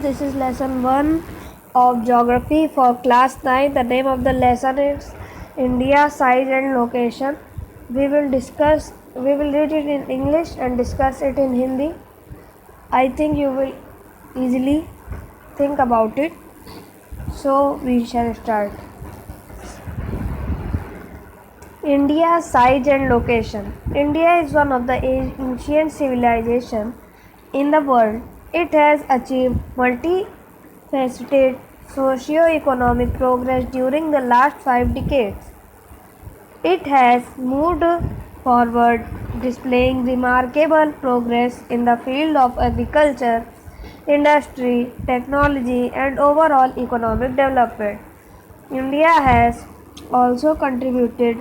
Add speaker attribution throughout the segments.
Speaker 1: This is lesson 1 of geography for class 9. The name of the lesson is India, size and location. We will read it in English and discuss it in Hindi. I think you will easily think about it. So we shall start. India, size and location. India is one of the ancient civilizations in the world. It has achieved multifaceted socio-economic progress during the last 5 decades. It has moved forward, displaying remarkable progress in the field of agriculture, industry, technology, and overall economic development. India has also contributed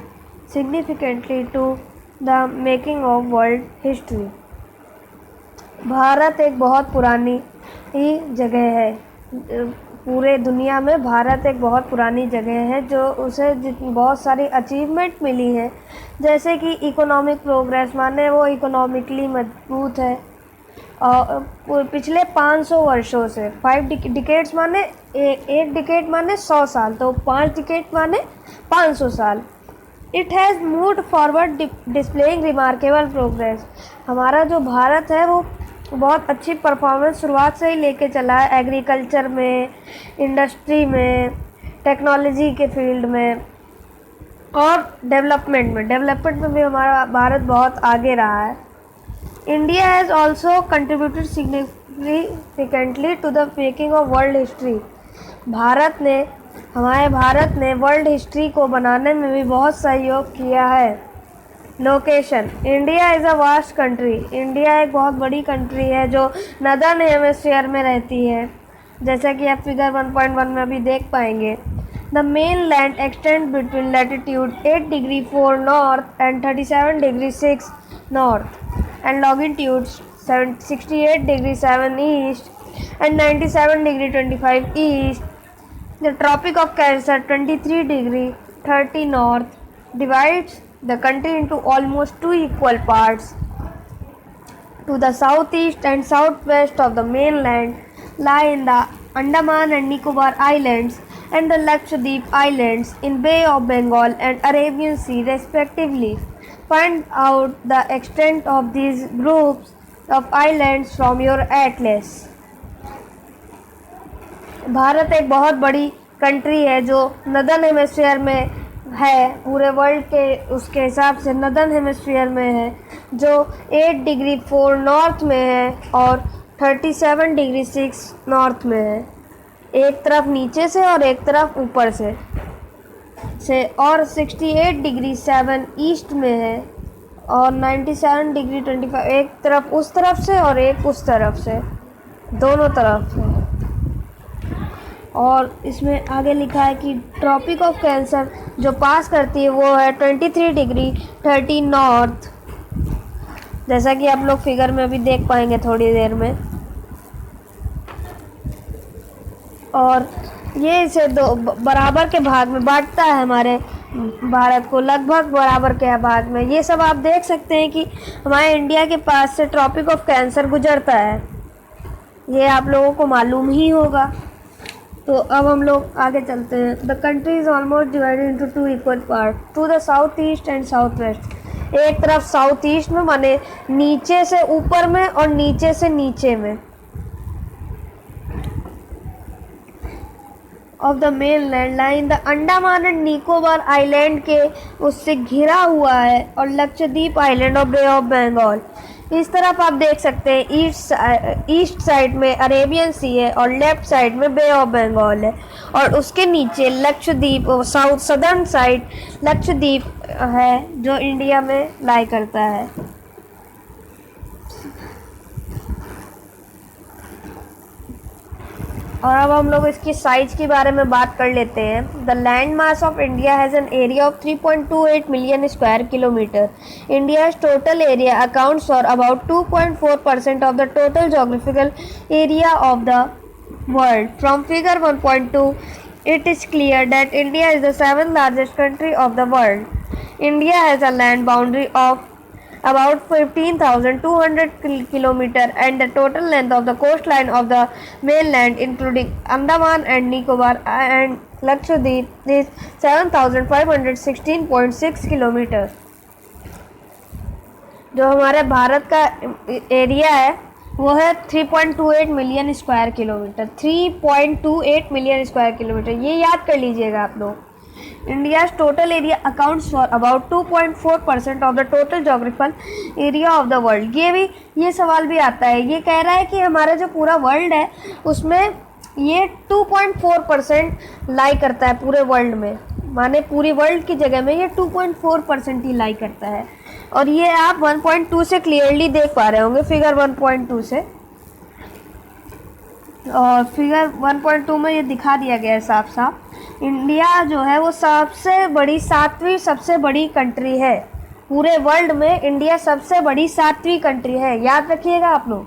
Speaker 1: significantly to the making of world history. Bharat एक बहुत पुरानी ही जगह है. पूरे दुनिया में भारत एक बहुत पुरानी जगह है जो उसे बहुत सारी अचीवमेंट मिली है, जैसे कि इकोनॉमिक प्रोग्रेस, माने वो इकोनॉमिकली मजबूत है और पिछले 500 वर्षों से 5 डिकेड्स माने एक डिकेड माने 100 साल, तो 5 डिकेड माने 500 साल. It has moved forward displaying remarkable progress. हमारा जो भारत है वो बहुत अच्छी परफॉर्मेंस शुरुआत से ही लेके चला है, एग्रीकल्चर में, इंडस्ट्री में, टेक्नोलॉजी के फील्ड में और डेवलपमेंट में भी हमारा भारत बहुत आगे रहा है. India has also contributed significantly to the making of world history. हमारे भारत ने वर्ल्ड हिस्ट्री को बनाने में भी बहुत सहयोग किया है. Location. India is a vast country. India एक बहुत बड़ी कंट्री है जो नदर्न हेमिस्फीयर में रहती है, जैसा कि आप फिगर 1.1 में अभी देख पाएंगे. The main land extend between latitude 8 degree 4 north and 37 degree 6 north and longitude 68 degree 7 east and 97 degree 25 east. The tropic of cancer 23 degree 30 north divides the country into almost 2 equal parts. To the southeast and southwest of the mainland lie in the Andaman and Nicobar Islands and the Lakshadweep Islands in Bay of Bengal and Arabian Sea respectively. Find out the extent of these groups of islands from your atlas. Bharat एक बहुत बड़ी country है जो northern hemisphere में है, पूरे world के उसके हिसाब से नदर्न हेमिस्फीयर में है, जो 8 डिग्री 4 नॉर्थ में है और 37 डिग्री 6 नॉर्थ में है. एक तरफ नीचे से और एक तरफ ऊपर से और 68 डिग्री 7 ईस्ट में है और 97 डिग्री 25 एक तरफ उस तरफ से और एक उस तरफ से, दोनों तरफ से. और इसमें आगे लिखा है कि ट्रॉपिक ऑफ कैंसर जो पास करती है वो है 23 डिग्री 30 नॉर्थ, जैसा कि आप लोग फिगर में अभी देख पाएंगे थोड़ी देर में. और ये इसे दो बराबर के भाग में बांटता है हमारे भारत को, लगभग बराबर के भाग में. ये सब आप देख सकते हैं कि हमारे इंडिया के पास से ट्रॉपिक ऑफ कैंसर गुजरता है, ये आप लोगों को मालूम ही होगा. तो अब हम लोग आगे चलते हैं. The country is almost divided into 2 equal part. To the south east and south west. एक तरफ साउथ ईस्ट में माने नीचे से ऊपर में और नीचे से नीचे में of the main land line the Andaman and Nicobar island के उससे घिरा हुआ है और लक्षद्वीप आइलैंड और बे ऑफ बंगाल. इस तरफ आप देख सकते हैं ईस्ट साइड में अरेबियन सी है और लेफ्ट साइड में बे ऑफ बंगाल है और उसके नीचे Lakshadweep south southern side Lakshadweep है जो इंडिया में लाई करता है. और अब हम लोग इसकी साइज के बारे में बात कर लेते हैं. The land mass of India has an area of 3.28 million square kilometre. India's total area accounts for about 2.4% of the total geographical area of the world. From figure 1.2 it is clear that India is the 7th largest country of the world. India has a land boundary of about 15,200 kilometer, and the total length of the coastline of the mainland including Andaman and Nicobar and Lakshadweep is 7,516.6 kilometre. जो हमारे भारत का area है वो है 3.28 million square kilometre. 3.28 million square kilometre, ये याद कर लीजिएगा आप लोग। India's total area accounts for about 2.4% of the total geographical area of the world। ये सवाल भी आता है, ये कह रहा है कि हमारा जो पूरा वर्ल्ड है उसमें ये 2.4% लाई करता है पूरे वर्ल्ड में, माने पूरी वर्ल्ड की जगह में ये 2.4% ही लाई करता है। और ये आप 1.2 से क्लियरली देख पा रहे होंगे, फिगर 1.2 से, और फिगर 1.2 में ये दिखा दिया गया है साफ साफ। इंडिया जो है वो सबसे बड़ी 7वीं सबसे बड़ी कंट्री है पूरे वर्ल्ड में। इंडिया सबसे बड़ी 7वीं कंट्री है, याद रखिएगा आप लोग।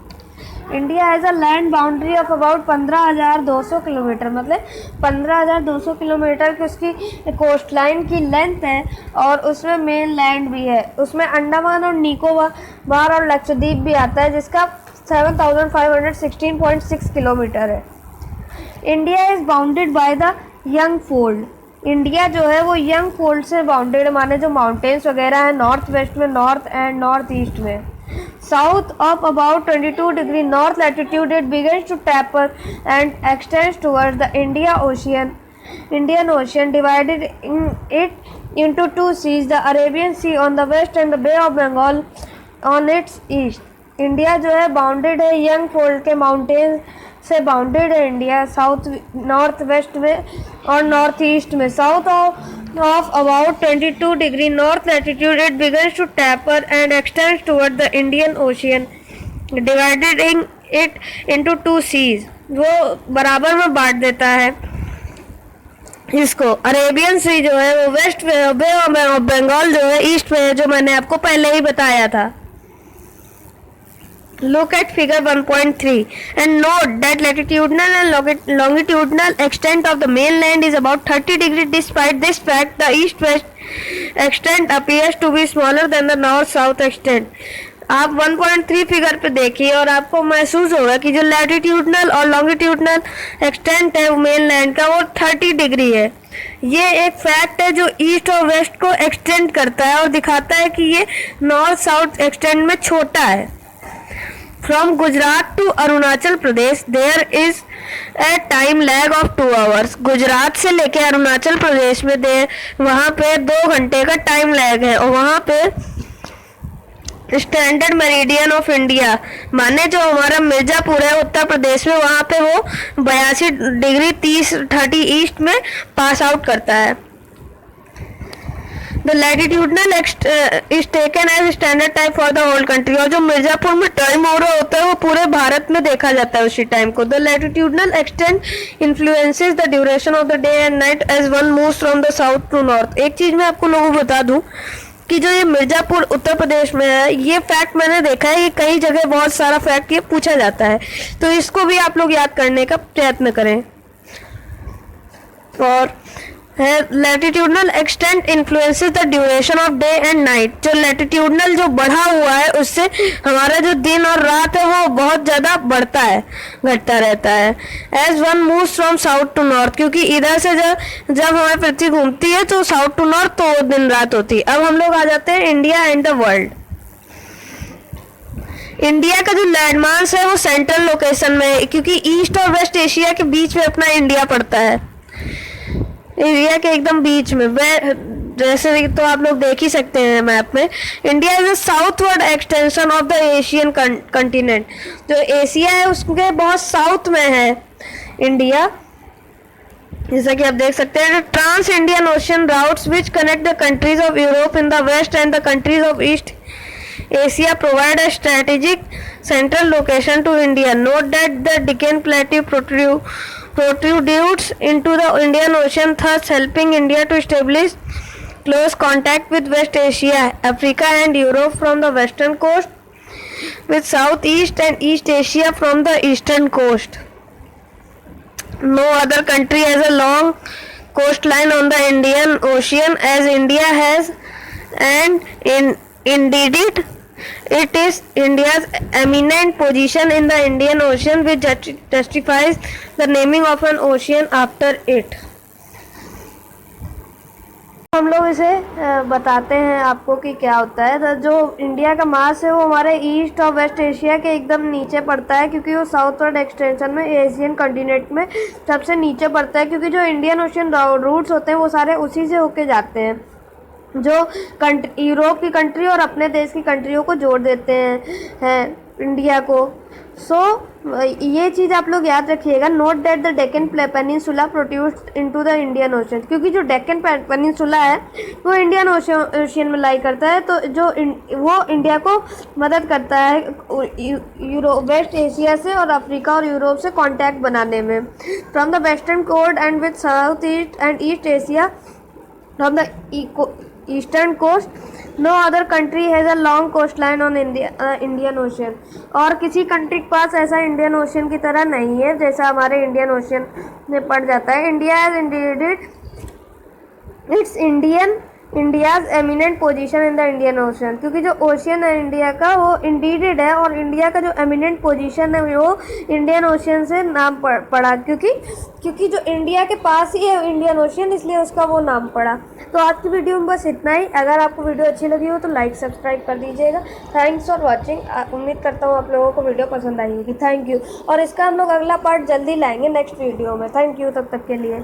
Speaker 1: India has a land boundary of about 15,200 kilometre, मतलब 15,200 किलोमीटर की उसकी कोस्ट लाइन की लेंथ है, और उसमें मेन लैंड भी है। उसमें अंडमान और निकोबार और लक्षद्वीप भी आता है जिसका 7,516.6 किलोमीटर है। India is bounded by the young fold. India जो है वो यंग फोल्ड से बाउंडेड, माने जो माउंटेन्स वगैरह है नॉर्थ वेस्ट में, नॉर्थ एंड नॉर्थ ईस्ट में। South of about 22 degree north latitude it begins to taper and extends towards the Indian Ocean, divided it into two seas, the Arabian Sea on the west and the Bay of Bengal on its east। India जो है bounded है young fold के mountain से bounded है India, south north west में और north east में। South of about 22 degree north latitude it begins to taper and extends toward the Indian Ocean, dividing it into two seas। वो बराबर में बांट देता है इसको। अरेबियन सी जो है वो वेस्ट में, बे ऑफ बंगाल जो है ईस्ट में है, जो मैंने आपको पहले ही बताया था। Look at figure 1.3 and note that latitudinal and longitudinal extent of the mainland is about 30 degrees. Despite this fact, the east-west extent appears to be smaller than the north-south extent। आप 1.3 figure पे देखिए और आपको महसूस होगा कि जो latitudinal और लॉन्गिट्यूडनल एक्सटेंट है मेनलैंड का वो 30 डिग्री है। ये एक फैक्ट है जो ईस्ट और वेस्ट को एक्सटेंड करता है और दिखाता है कि ये नॉर्थ साउथ एक्सटेंट में छोटा है। From Gujarat to Arunachal Pradesh there is a time lag of 2 hours। Gujarat से लेके अरुणाचल प्रदेश में वहाँ पे 2 घंटे का टाइम लैग है। और वहाँ पे स्टैंडर्ड मेरिडियन ऑफ इंडिया, माने जो हमारा मिर्जापुर है उत्तर प्रदेश में, वहाँ पे वो 82 डिग्री 30 ईस्ट में पास आउट करता है। The latitudinal is taken as standard time for the whole country। और जो मिर्जापुर में टाइम हो रहा होता है वो पूरे भारत में देखा जाता है उसी टाइम को। The latitudinal extent influences the duration of the day and night as one moves from the south to north। एक चीज मैं आपको लोगों को बता दूं कि जो ये मिर्जापुर उत्तर प्रदेश में है, ये फैक्ट मैंने देखा है, ये कई जगह बहुत सारा फैक्ट ये पूछा जाता है, तो इसको भी आप लोग याद करने का प्रयत्न करें। और latitudinal extent influences the duration of day and night. जो लैटिट्यूडनल जो बढ़ा हुआ है उससे हमारा जो दिन और रात है वो बहुत ज़्यादा बढ़ता है, घटता रहता है। As one moves from south to north, क्योंकि इधर से जब हमारी पृथ्वी घूमती है तो साउथ टू नॉर्थ तो दिन रात होती है। अब हम लोग आ जाते हैं India and the world. India का जो लैंडमार्क है वो सेंट्रल लोकेशन में है, क्योंकि ईस्ट और वेस्ट एशिया के बीच में अपना इंडिया पड़ता है, एरिया के एकदम बीच में। जैसे तो आप लोग देख ही सकते हैं मैप में। India is a southward extension of the Asian continent. जो एशिया है उसके बहुत साउथ में है इंडिया, जैसा कि आप देख सकते हैं। Trans Indian ocean routes which connect the countries of Europe in the west and the countries of east Asia provide a strategic central location to India। Note that the Deccan Plateau protrudes into the Indian Ocean, thus helping India to establish close contact with West Asia, Africa and Europe from the western coast, with Southeast and East Asia from the eastern coast। No other country has a long coastline on the Indian Ocean as India has, and indeed It is India's eminent position in the Indian Ocean which justifies the naming of an ocean after it. हम लोग इसे बताते हैं आपको कि क्या होता है। तो जो इंडिया का मास है वो हमारे ईस्ट और वेस्ट एशिया के एकदम नीचे पड़ता है, क्योंकि वो साउथवर्ड एक्सटेंशन में एशियन कॉन्टिनेंट में सबसे नीचे पड़ता है, क्योंकि जो इंडियन ओशियन रूट्स होते हैं वो सारे उसी से होके जाते हैं, जो यूरोप की कंट्री और अपने देश की कंट्रियों को जोड़ देते हैं इंडिया को। ये चीज़ आप लोग याद रखिएगा। Note that the Deccan peninsula produced into the Indian ocean, क्योंकि जो डेक्कन पेनिनसुला है वो इंडियन ओशियन में लाई करता है, तो वो इंडिया को मदद करता है वेस्ट एशिया से और अफ्रीका और यूरोप से कांटेक्ट बनाने में। From the western coast and with south east and east Asia from the eastern coast, no other country has a long coast line on Indian ocean. और किसी country के पास ऐसा इंडियन ओशियन की तरह नहीं है जैसा हमारे इंडियन ओशियन में पड़ जाता है। India has indicated it's India's eminent position in the Indian ocean, क्योंकि जो ओशियन है इंडिया का वो इंडिकेटेड है, और इंडिया का जो एमिनेंट पोजीशन है वो इंडियन ओशियन से नाम पड़ा, क्योंकि जो इंडिया के पास ही है इंडियन ओशियन, इसलिए उसका वो नाम पड़ा। तो आज की वीडियो में बस इतना ही। अगर आपको वीडियो अच्छी लगी हो तो लाइक सब्सक्राइब कर दीजिएगा। Thanks for watching. उम्मीद करता हूँ आप लोगों को वीडियो पसंद आई होगी। Thank you. और इसका हम लोग अगला पार्ट जल्दी लाएंगे नेक्स्ट वीडियो में। थैंक यू तब तक के लिए।